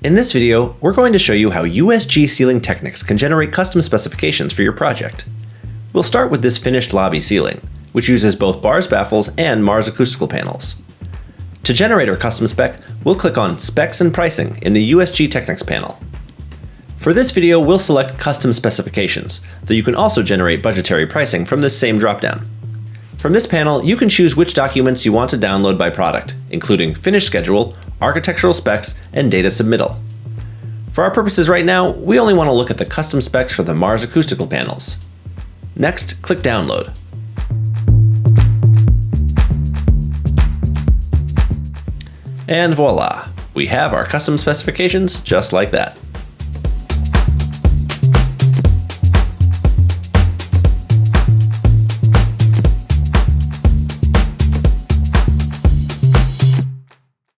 In this video, we're going to show you how USG ceiling Technix can generate custom specifications for your project. We'll start with this finished lobby ceiling, which uses both bars baffles and Mars acoustical panels. To generate our custom spec, we'll click on Specs and Pricing in the USG Technix panel. For this video, we'll select Custom Specifications, though you can also generate budgetary pricing from this same dropdown. From this panel, you can choose which documents you want to download by product, including finish schedule, architectural specs, and data submittal. For our purposes right now, we only want to look at the custom specs for the Mars acoustical panels. Next, click Download. And voila, we have our custom specifications just like that.